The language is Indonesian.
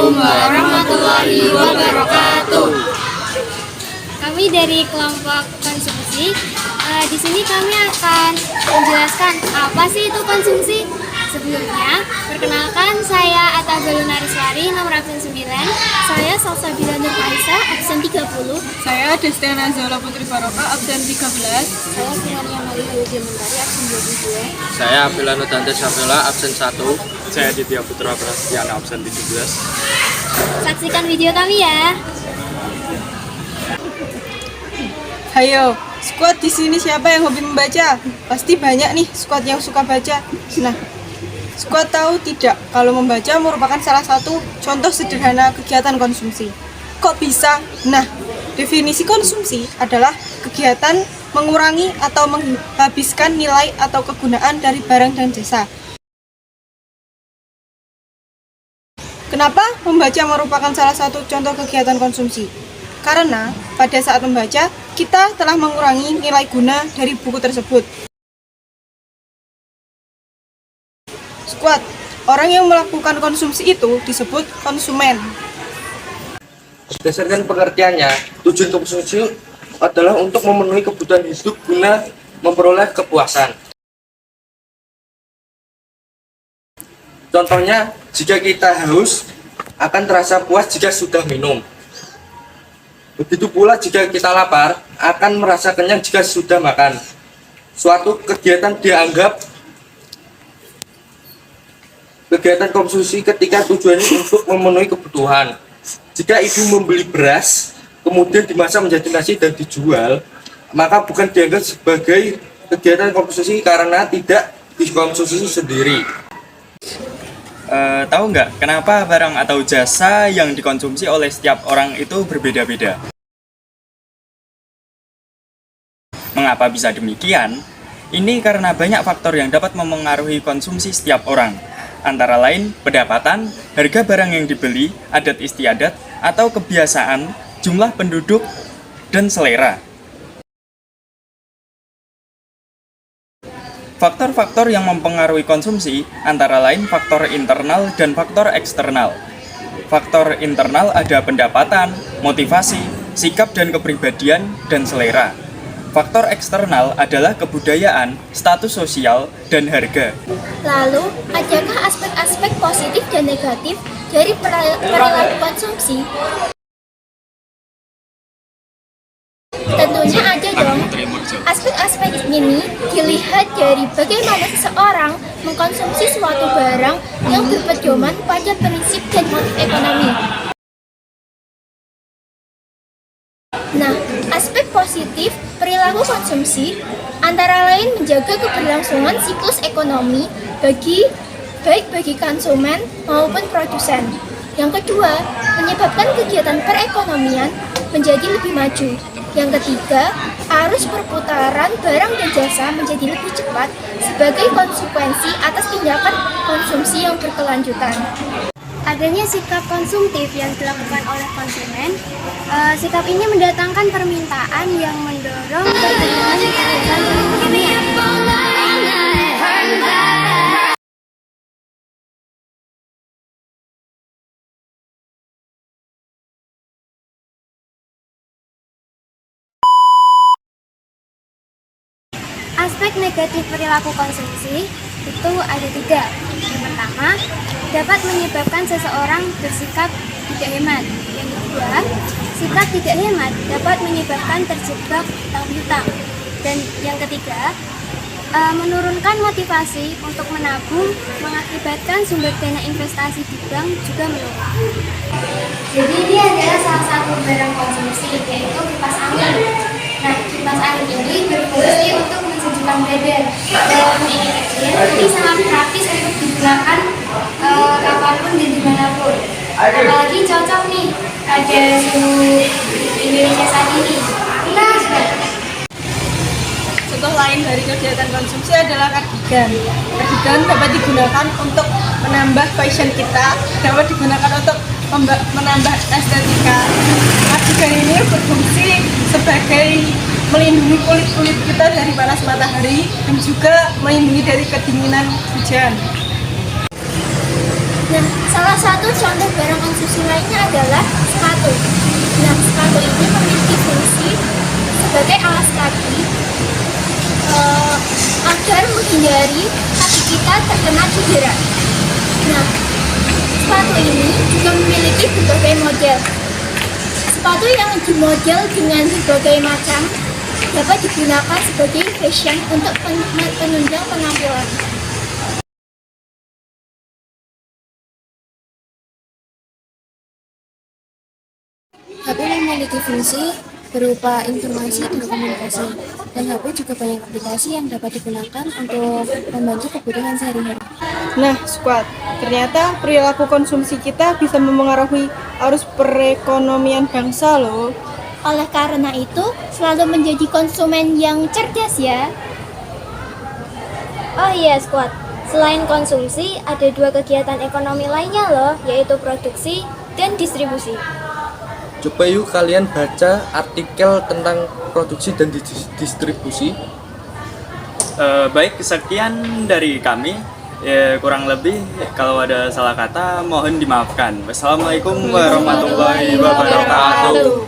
Assalamualaikum warahmatullahi wabarakatuh. Kami dari kelompok konsumsi. Di sini kami akan menjelaskan apa sih itu konsumsi. Sebelumnya, perkenalkan saya Atta Galunariswari, nomor absen 9. Saya Salsabila Nur Faisa, absen 30. Saya Destiana Zola Putri Baroka, absen 13. Saya Firania Malia Widya Mentari, absen 22. Saya Abilano Dante Syafila, absen 1. Saya Ditya Putra Prastiana, absen 17. Saksikan video kami ya. Hayo, squad di sini siapa yang hobi membaca? Pasti banyak nih squad yang suka baca. Nah, squad tahu tidak kalau membaca merupakan salah satu contoh sederhana kegiatan konsumsi. Kok bisa? Nah, definisi konsumsi adalah kegiatan mengurangi atau menghabiskan nilai atau kegunaan dari barang dan jasa. Kenapa membaca merupakan salah satu contoh kegiatan konsumsi? Karena pada saat membaca, kita telah mengurangi nilai guna dari buku tersebut. Squad, orang yang melakukan konsumsi itu disebut konsumen. Berdasarkan pengertiannya, tujuan konsumsi adalah untuk memenuhi kebutuhan hidup guna memperoleh kepuasan. Contohnya, jika kita haus, akan terasa puas jika sudah minum. Begitu pula jika kita lapar, akan merasa kenyang jika sudah makan. Suatu kegiatan dianggap kegiatan konsumsi ketika tujuannya untuk memenuhi kebutuhan. Jika ibu membeli beras, kemudian dimasak menjadi nasi dan dijual, maka bukan dianggap sebagai kegiatan konsumsi karena tidak dikonsumsi sendiri. Tahu nggak kenapa barang atau jasa yang dikonsumsi oleh setiap orang itu berbeda-beda? Mengapa bisa demikian? Ini karena banyak faktor yang dapat memengaruhi konsumsi setiap orang. Antara lain pendapatan, harga barang yang dibeli, adat istiadat, atau kebiasaan, jumlah penduduk, dan selera. Faktor-faktor yang mempengaruhi konsumsi antara lain faktor internal dan faktor eksternal. Faktor internal ada pendapatan, motivasi, sikap dan kepribadian, dan selera. Faktor eksternal adalah kebudayaan, status sosial, dan harga. Lalu, adakah aspek-aspek positif dan negatif dari perilaku konsumsi? Tentunya ada dong. Aspek-aspek ini dilihat dari bagaimana seseorang mengkonsumsi suatu barang yang berpedoman pada prinsip dan motif ekonomi. Nah, aspek positif perilaku konsumsi antara lain menjaga keberlangsungan siklus ekonomi baik bagi konsumen maupun produsen. Yang kedua, menyebabkan kegiatan perekonomian menjadi lebih maju. Yang ketiga, arus perputaran barang dan jasa menjadi lebih cepat sebagai konsekuensi atas tindakan konsumsi yang berkelanjutan. Adanya sikap konsumtif yang dilakukan oleh konsumen, sikap ini mendatangkan permintaan yang mendorong perkembangan kegiatan perekonomian. Aspek negatif perilaku konsumsi itu ada 3. Yang pertama, dapat menyebabkan seseorang bersikap tidak hemat. Yang kedua, sikap tidak hemat dapat menyebabkan terjebak hutang-hutang. Dan yang ketiga, menurunkan motivasi untuk menabung, mengakibatkan sumber dana investasi di bank juga menurun. Jadi ini adalah salah satu barang konsumsi, yaitu kipas angin. Nah, kipas angin ini berfungsi untuk mensejukkan badan. Walaupun ini kecil, ini sangat praktis untuk digunakan kapanpun dan dimanapun. Apalagi cocok nih, ada suhu Indonesia saat ini. Nah, Contoh lain dari kegiatan konsumsi adalah kardigan. Kardigan dapat digunakan untuk menambah fashion kita, dapat digunakan untuk menambah estetika. Kardigan ini berfungsi sebagai melindungi kulit kita dari panas matahari dan juga melindungi dari kedinginan hujan. Nah, salah satu contoh barang konsumsi lainnya adalah sepatu. Nah, sepatu ini memiliki fungsi sebagai alas kaki agar menghindari kaki kita terkena cedera. Nah, sepatu ini juga memiliki berbagai model. Sepatu yang dimodel dengan berbagai macam dapat digunakan sebagai fashion untuk penunjang penampilan. HP memiliki fungsi berupa informasi dan komunikasi, dan HP juga banyak aplikasi yang dapat digunakan untuk membantu kebutuhan sehari-hari. Nah, squad, ternyata perilaku konsumsi kita bisa memengaruhi arus perekonomian bangsa loh. Oleh karena itu, selalu menjadi konsumen yang cerdas ya. Oh iya, squad. Selain konsumsi, ada 2 kegiatan ekonomi lainnya loh, yaitu produksi dan distribusi. Coba yuk kalian baca artikel tentang produksi dan distribusi. Baik, sekian dari kami. Kurang lebih kalau ada salah kata mohon dimaafkan. Wassalamualaikum warahmatullahi wabarakatuh.